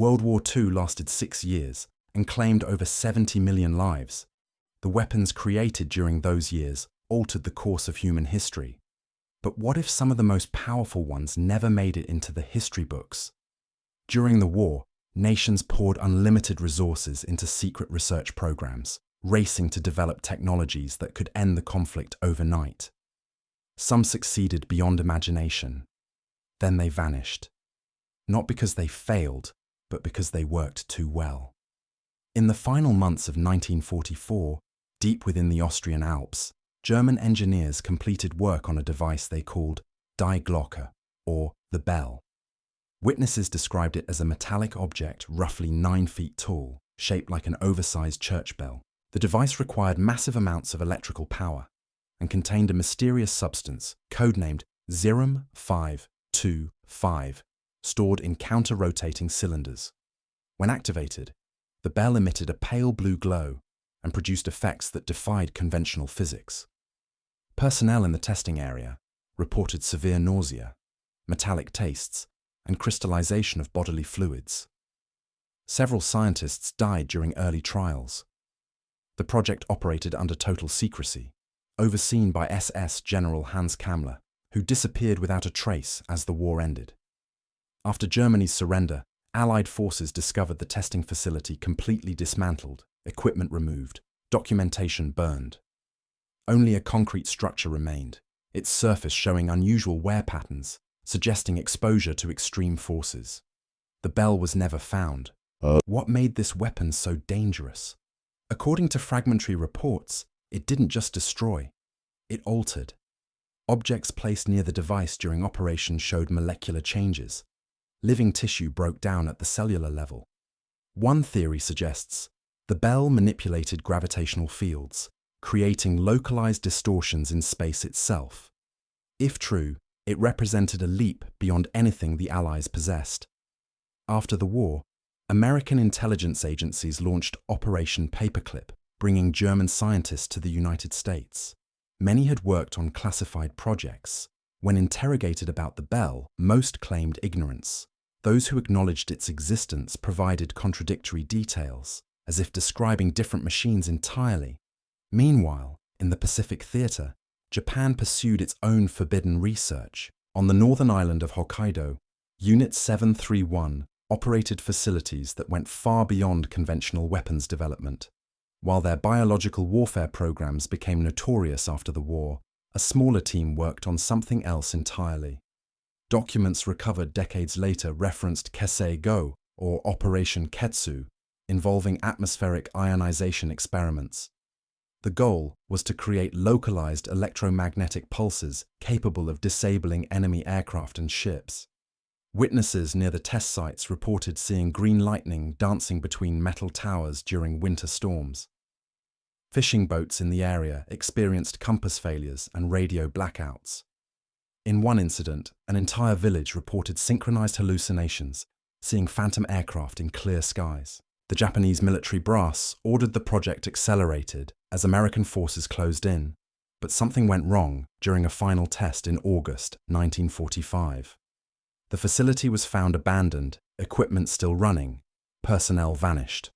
World War II lasted 6 years and claimed over 70 million lives. The weapons created during those years altered the course of human history. But what if some of the most powerful ones never made it into the history books? During the war, nations poured unlimited resources into secret research programs, racing to develop technologies that could end the conflict overnight. Some succeeded beyond imagination. Then they vanished. Not because they failed, but because they worked too well. In the final months of 1944, deep within the Austrian Alps, German engineers completed work on a device they called Die Glocke, or the bell. Witnesses described it as a metallic object roughly 9 feet tall, shaped like an oversized church bell. The device required massive amounts of electrical power and contained a mysterious substance, codenamed Zerum 525, stored in counter-rotating cylinders. When activated, the bell emitted a pale blue glow and produced effects that defied conventional physics. Personnel in the testing area reported severe nausea, metallic tastes, and crystallization of bodily fluids. Several scientists died during early trials. The project operated under total secrecy, overseen by SS General Hans Kammler, who disappeared without a trace as the war ended. After Germany's surrender, Allied forces discovered the testing facility completely dismantled, equipment removed, documentation burned. Only a concrete structure remained, its surface showing unusual wear patterns, suggesting exposure to extreme forces. The bell was never found. What made this weapon so dangerous? According to fragmentary reports, it didn't just destroy, it altered. Objects placed near the device during operation showed molecular changes. Living tissue broke down at the cellular level. One theory suggests the bell manipulated gravitational fields, creating localized distortions in space itself. If true, it represented a leap beyond anything the Allies possessed. After the war, American intelligence agencies launched Operation Paperclip, bringing German scientists to the United States. Many had worked on classified projects. When interrogated about the bell, most claimed ignorance. Those who acknowledged its existence provided contradictory details, as if describing different machines entirely. Meanwhile, in the Pacific Theater, Japan pursued its own forbidden research. On the northern island of Hokkaido, Unit 731 operated facilities that went far beyond conventional weapons development. While their biological warfare programs became notorious after the war, a smaller team worked on something else entirely. Documents recovered decades later referenced Kesei-Go, or Operation Ketsu, involving atmospheric ionization experiments. The goal was to create localized electromagnetic pulses capable of disabling enemy aircraft and ships. Witnesses near the test sites reported seeing green lightning dancing between metal towers during winter storms. Fishing boats in the area experienced compass failures and radio blackouts. In one incident, an entire village reported synchronized hallucinations, seeing phantom aircraft in clear skies. The Japanese military brass ordered the project accelerated as American forces closed in, but something went wrong during a final test in August 1945. The facility was found abandoned, equipment still running, personnel vanished.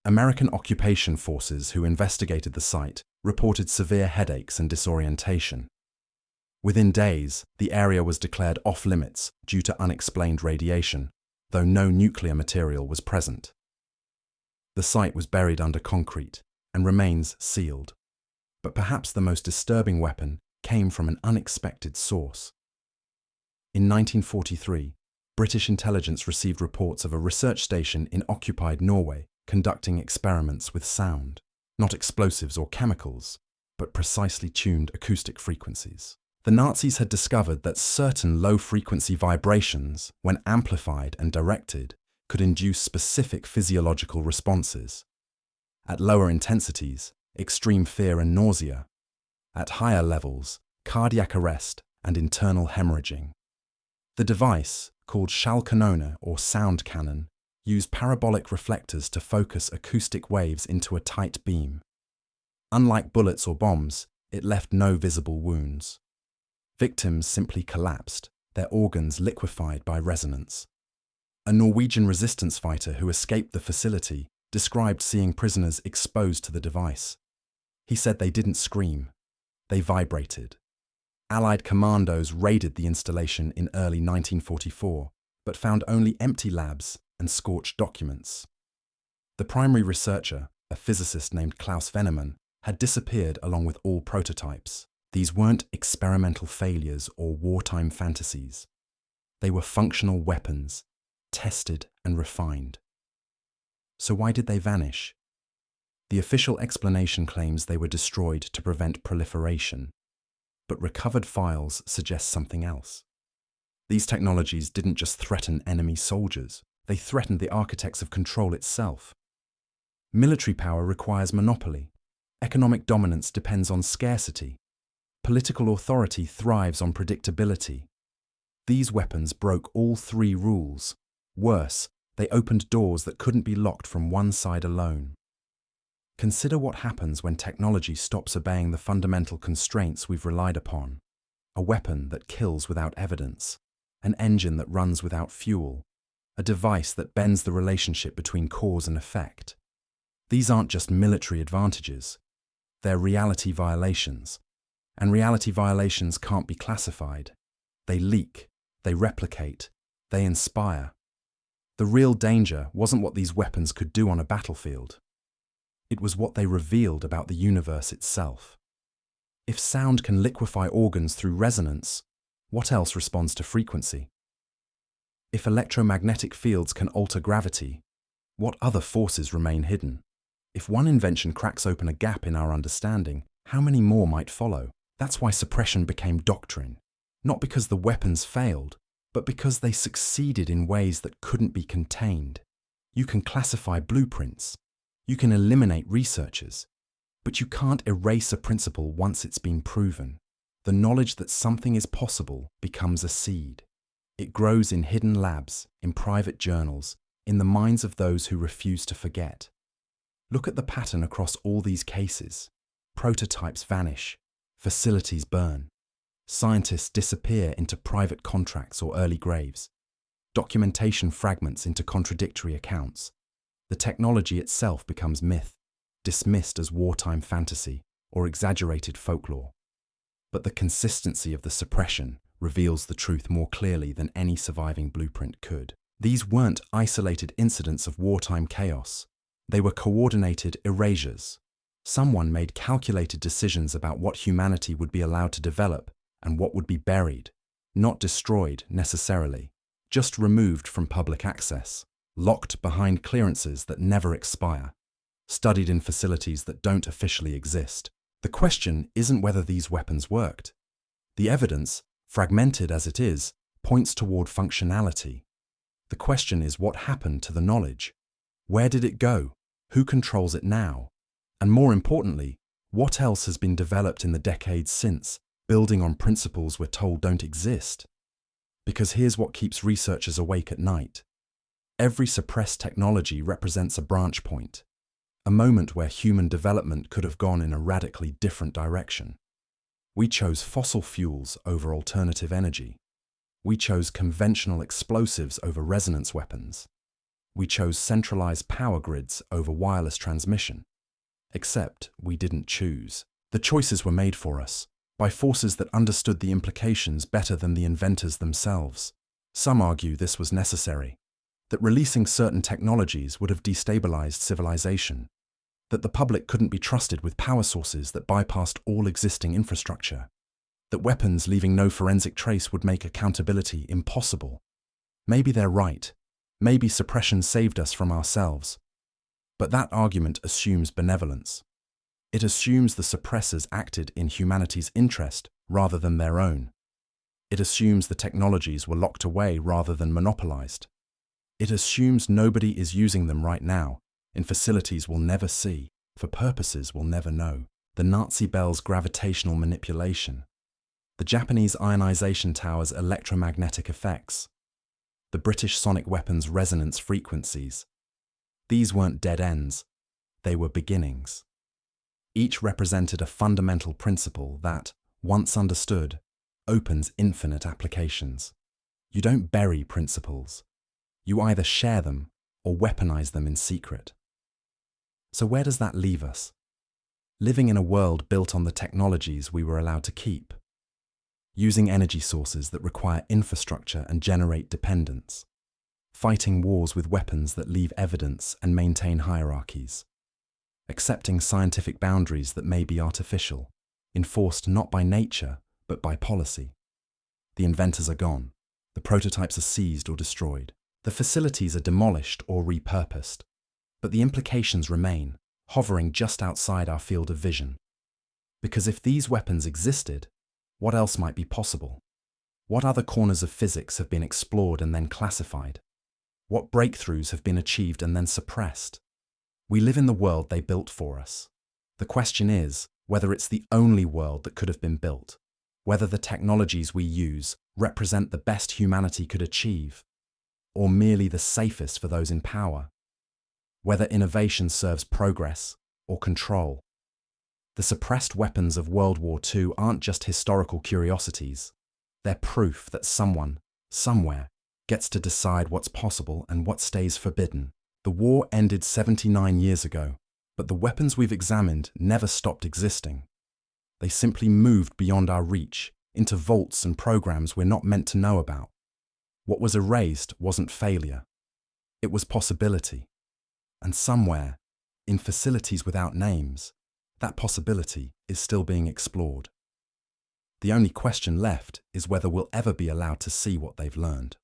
American occupation forces who investigated the site reported severe headaches and disorientation. Within days, the area was declared off-limits due to unexplained radiation, though no nuclear material was present. The site was buried under concrete and remains sealed. But perhaps the most disturbing weapon came from an unexpected source. In 1943, British intelligence received reports of a research station in occupied Norway conducting experiments with sound, not explosives or chemicals, but precisely tuned acoustic frequencies. The Nazis had discovered that certain low-frequency vibrations, when amplified and directed, could induce specific physiological responses. At lower intensities, extreme fear and nausea. At higher levels, cardiac arrest and internal hemorrhaging. The device, called Schallkanone or sound cannon, used parabolic reflectors to focus acoustic waves into a tight beam. Unlike bullets or bombs, it left no visible wounds. Victims simply collapsed, their organs liquefied by resonance. A Norwegian resistance fighter who escaped the facility described seeing prisoners exposed to the device. He said they didn't scream, they vibrated. Allied commandos raided the installation in early 1944, but found only empty labs and scorched documents. The primary researcher, a physicist named Klaus Vennemann, had disappeared along with all prototypes. These weren't experimental failures or wartime fantasies. They were functional weapons, tested and refined. So why did they vanish? The official explanation claims they were destroyed to prevent proliferation, but recovered files suggest something else. These technologies didn't just threaten enemy soldiers, they threatened the architects of control itself. Military power requires monopoly. Economic dominance depends on scarcity. Political authority thrives on predictability. These weapons broke all three rules. Worse, they opened doors that couldn't be locked from one side alone. Consider what happens when technology stops obeying the fundamental constraints we've relied upon. A weapon that kills without evidence, an engine that runs without fuel, a device that bends the relationship between cause and effect. These aren't just military advantages, they're reality violations. And reality violations can't be classified. They leak, they replicate, they inspire. The real danger wasn't what these weapons could do on a battlefield. It was what they revealed about the universe itself. If sound can liquefy organs through resonance, what else responds to frequency? If electromagnetic fields can alter gravity, what other forces remain hidden? If one invention cracks open a gap in our understanding, how many more might follow? That's why suppression became doctrine. Not because the weapons failed, but because they succeeded in ways that couldn't be contained. You can classify blueprints. You can eliminate researchers. But you can't erase a principle once it's been proven. The knowledge that something is possible becomes a seed. It grows in hidden labs, in private journals, in the minds of those who refuse to forget. Look at the pattern across all these cases. Prototypes vanish. Facilities burn. Scientists disappear into private contracts or early graves. Documentation fragments into contradictory accounts. The technology itself becomes myth, dismissed as wartime fantasy or exaggerated folklore. But the consistency of the suppression reveals the truth more clearly than any surviving blueprint could. These weren't isolated incidents of wartime chaos. They were coordinated erasures. Someone made calculated decisions about what humanity would be allowed to develop and what would be buried, not destroyed necessarily, just removed from public access, locked behind clearances that never expire, studied in facilities that don't officially exist. The question isn't whether these weapons worked. The evidence, fragmented as it is, points toward functionality. The question is what happened to the knowledge? Where did it go? Who controls it now? And more importantly, what else has been developed in the decades since, building on principles we're told don't exist? Because here's what keeps researchers awake at night. Every suppressed technology represents a branch point, a moment where human development could have gone in a radically different direction. We chose fossil fuels over alternative energy. We chose conventional explosives over resonance weapons. We chose centralized power grids over wireless transmission. Except we didn't choose. The choices were made for us, by forces that understood the implications better than the inventors themselves. Some argue this was necessary, that releasing certain technologies would have destabilized civilization, that the public couldn't be trusted with power sources that bypassed all existing infrastructure, that weapons leaving no forensic trace would make accountability impossible. Maybe they're right. Maybe suppression saved us from ourselves. But that argument assumes benevolence. It assumes the suppressors acted in humanity's interest rather than their own. It assumes the technologies were locked away rather than monopolized. It assumes nobody is using them right now, in facilities we'll never see, for purposes we'll never know. The Nazi Bell's gravitational manipulation. The Japanese ionization tower's electromagnetic effects. The British sonic weapon's resonance frequencies. These weren't dead ends, they were beginnings. Each represented a fundamental principle that, once understood, opens infinite applications. You don't bury principles. You either share them or weaponize them in secret. So where does that leave us? Living in a world built on the technologies we were allowed to keep. Using energy sources that require infrastructure and generate dependence. Fighting wars with weapons that leave evidence and maintain hierarchies. Accepting scientific boundaries that may be artificial, enforced not by nature, but by policy. The inventors are gone. The prototypes are seized or destroyed. The facilities are demolished or repurposed. But the implications remain, hovering just outside our field of vision. Because if these weapons existed, what else might be possible? What other corners of physics have been explored and then classified? What breakthroughs have been achieved and then suppressed? We live in the world they built for us. The question is whether it's the only world that could have been built, whether the technologies we use represent the best humanity could achieve, or merely the safest for those in power, whether innovation serves progress or control. The suppressed weapons of World War II aren't just historical curiosities. They're proof that someone, somewhere, gets to decide what's possible and what stays forbidden. The war ended 79 years ago, but the weapons we've examined never stopped existing. They simply moved beyond our reach, into vaults and programs we're not meant to know about. What was erased wasn't failure. It was possibility. And somewhere, in facilities without names, that possibility is still being explored. The only question left is whether we'll ever be allowed to see what they've learned.